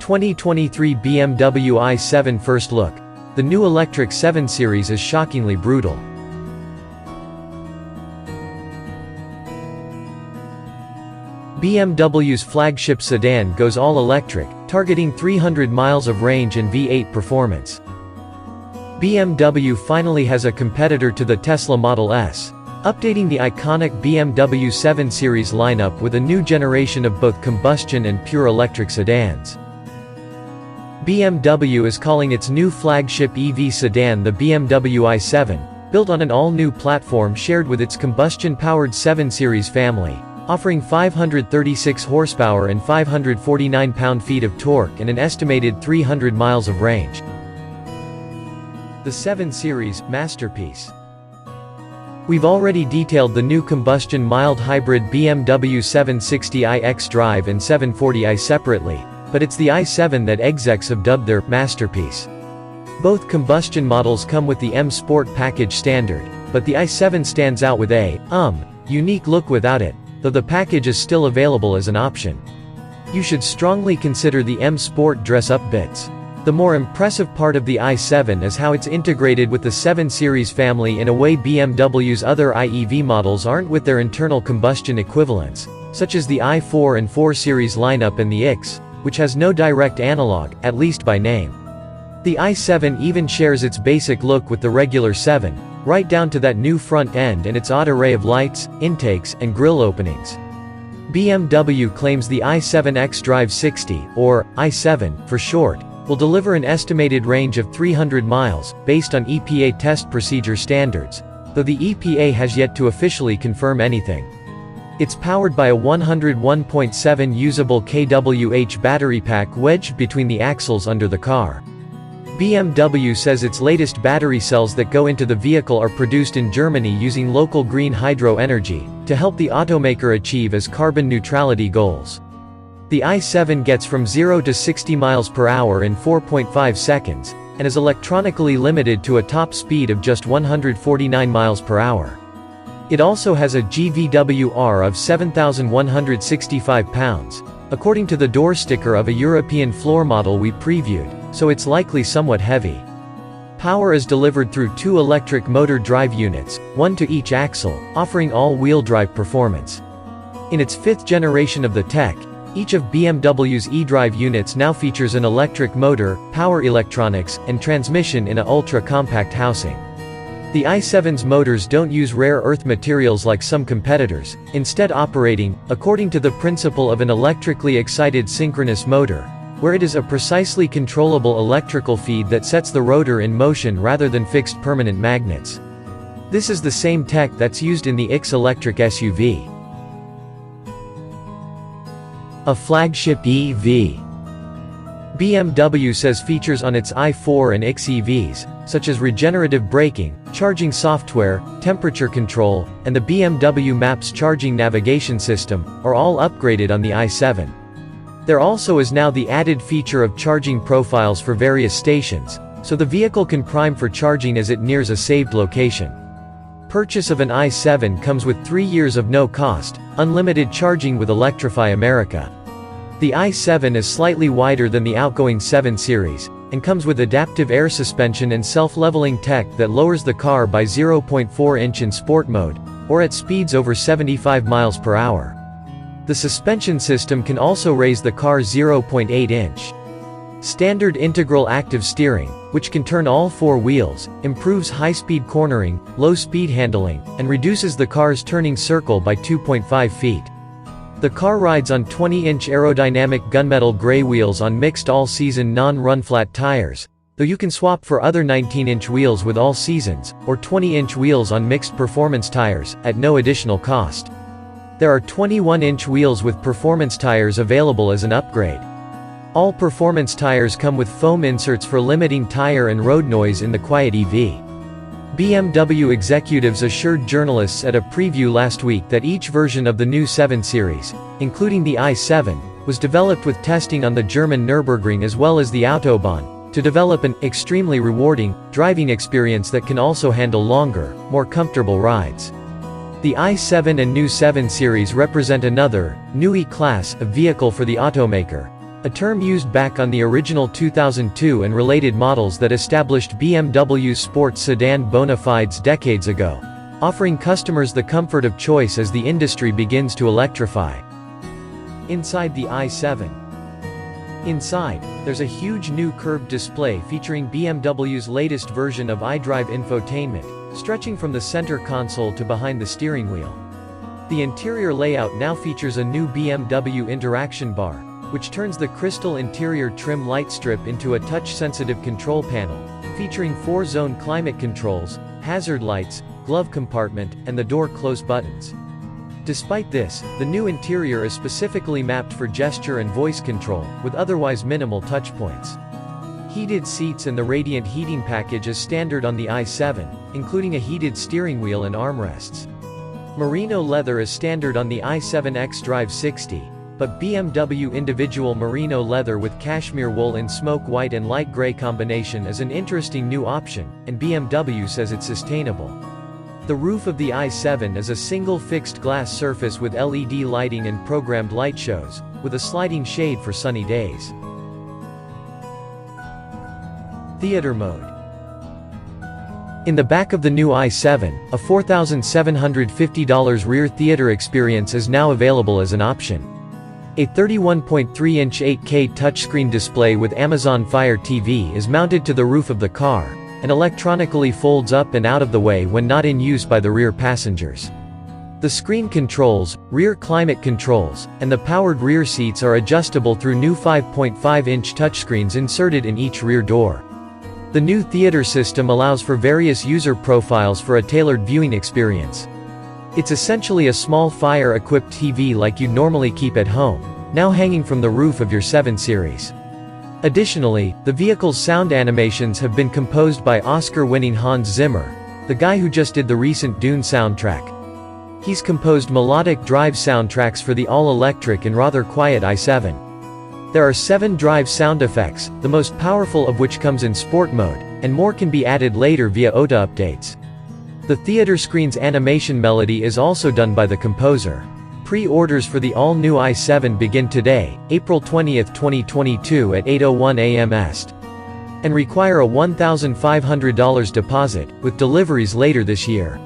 2023 BMW i7 First Look. The new electric 7 Series is shockingly brutal. BMW's flagship sedan goes all-electric, targeting 300 miles of range and V8 performance. BMW finally has a competitor to the Tesla Model S, updating the iconic BMW 7 Series lineup with a new generation of both combustion and pure electric sedans. BMW is calling its new flagship EV sedan the BMW i7, built on an all-new platform shared with its combustion-powered 7 Series family, offering 536 horsepower and 549 pound-feet of torque and an estimated 300 miles of range. The 7 Series, masterpiece. We've already detailed the new combustion mild hybrid BMW 760i xDrive and 740i separately, but it's the i7 that execs have dubbed their masterpiece. Both combustion models come with the M Sport package standard, but the i7 stands out with a unique look without it, though the package is still available as an option. You should strongly consider the M Sport dress-up bits. The more impressive part of the i7 is how it's integrated with the 7 Series family in a way BMW's other IEV models aren't with their internal combustion equivalents, such as the i4 and 4 Series lineup and the X, which has no direct analog, at least by name. The i7 even shares its basic look with the regular 7, right down to that new front end and its odd array of lights, intakes, and grille openings. BMW claims the i7 xDrive 60, or i7 for short, will deliver an estimated range of 300 miles, based on EPA test procedure standards, though the EPA has yet to officially confirm anything. It's powered by a 101.7 usable kWh battery pack wedged between the axles under the car. BMW says its latest battery cells that go into the vehicle are produced in Germany using local green hydro energy, to help the automaker achieve its carbon neutrality goals. The i7 gets from 0 to 60 miles per hour in 4.5 seconds, and is electronically limited to a top speed of just 149 miles per hour. It also has a GVWR of 7,165 pounds, according to the door sticker of a European floor model we previewed, so it's likely somewhat heavy. Power is delivered through 2 electric motor drive units, one to each axle, offering all-wheel drive performance. In its 5th generation of the tech, each of BMW's eDrive units now features an electric motor, power electronics, and transmission in a ultra-compact housing. The i7's motors don't use rare earth materials like some competitors, instead operating, according to the principle of an electrically excited synchronous motor, where it is a precisely controllable electrical feed that sets the rotor in motion rather than fixed permanent magnets. This is the same tech that's used in the X electric SUV. A flagship EV. BMW says features on its i4 and X EVs, such as regenerative braking, charging software, temperature control, and the BMW Maps charging navigation system, are all upgraded on the i7. There also is now the added feature of charging profiles for various stations, so the vehicle can prime for charging as it nears a saved location. Purchase of an i7 comes with 3 years of no-cost, unlimited charging with Electrify America. The i7 is slightly wider than the outgoing 7 Series, and comes with adaptive air suspension and self-leveling tech that lowers the car by 0.4 inch in sport mode, or at speeds over 75 miles per hour. The suspension system can also raise the car 0.8 inch. Standard integral active steering, which can turn all 4 wheels, improves high-speed cornering, low-speed handling, and reduces the car's turning circle by 2.5 feet. The car rides on 20-inch aerodynamic gunmetal gray wheels on mixed all-season non-run flat tires, though you can swap for other 19-inch wheels with all seasons, or 20-inch wheels on mixed performance tires, at no additional cost. There are 21-inch wheels with performance tires available as an upgrade. All performance tires come with foam inserts for limiting tire and road noise in the Quiet EV. BMW executives assured journalists at a preview last week that each version of the new 7 Series, including the i7, was developed with testing on the German Nürburgring as well as the Autobahn, to develop an extremely rewarding driving experience that can also handle longer, more comfortable rides. The i7 and new 7 Series represent another, new E-Class, vehicle for the automaker, a term used back on the original 2002 and related models that established BMW's sports sedan bona fides decades ago, offering customers the comfort of choice as the industry begins to electrify. Inside the i7. Inside, there's a huge new curved display featuring BMW's latest version of iDrive infotainment, stretching from the center console to behind the steering wheel. The interior layout now features a new BMW interaction bar, which turns the crystal interior trim light strip into a touch-sensitive control panel, featuring 4-zone climate controls, hazard lights, glove compartment, and the door close buttons. Despite this, the new interior is specifically mapped for gesture and voice control, with otherwise minimal touchpoints. Heated seats and the radiant heating package is standard on the i7, including a heated steering wheel and armrests. Merino leather is standard on the i7 xDrive 60, but BMW individual merino leather with cashmere wool in smoke white and light gray combination is an interesting new option, and BMW says it's sustainable. The roof of the i7 is a single fixed glass surface with LED lighting and programmed light shows, with a sliding shade for sunny days. Theater mode. In the back of the new i7, a $4,750 rear theater experience is now available as an option. A 31.3-inch 8K touchscreen display with Amazon Fire TV is mounted to the roof of the car, and electronically folds up and out of the way when not in use by the rear passengers. The screen controls, rear climate controls, and the powered rear seats are adjustable through new 5.5-inch touchscreens inserted in each rear door. The new theater system allows for various user profiles for a tailored viewing experience. It's essentially a small Fire-equipped TV like you'd normally keep at home, now hanging from the roof of your 7 Series. Additionally, the vehicle's sound animations have been composed by Oscar-winning Hans Zimmer, the guy who just did the recent Dune soundtrack. He's composed melodic drive soundtracks for the all-electric and rather quiet i7. There are 7 drive sound effects, the most powerful of which comes in sport mode, and more can be added later via OTA updates. The theater screen's animation melody is also done by the composer. Pre-orders for the all-new i7 begin today, April 20, 2022 at 8:01 a.m. EST, and require a $1,500 deposit, with deliveries later this year.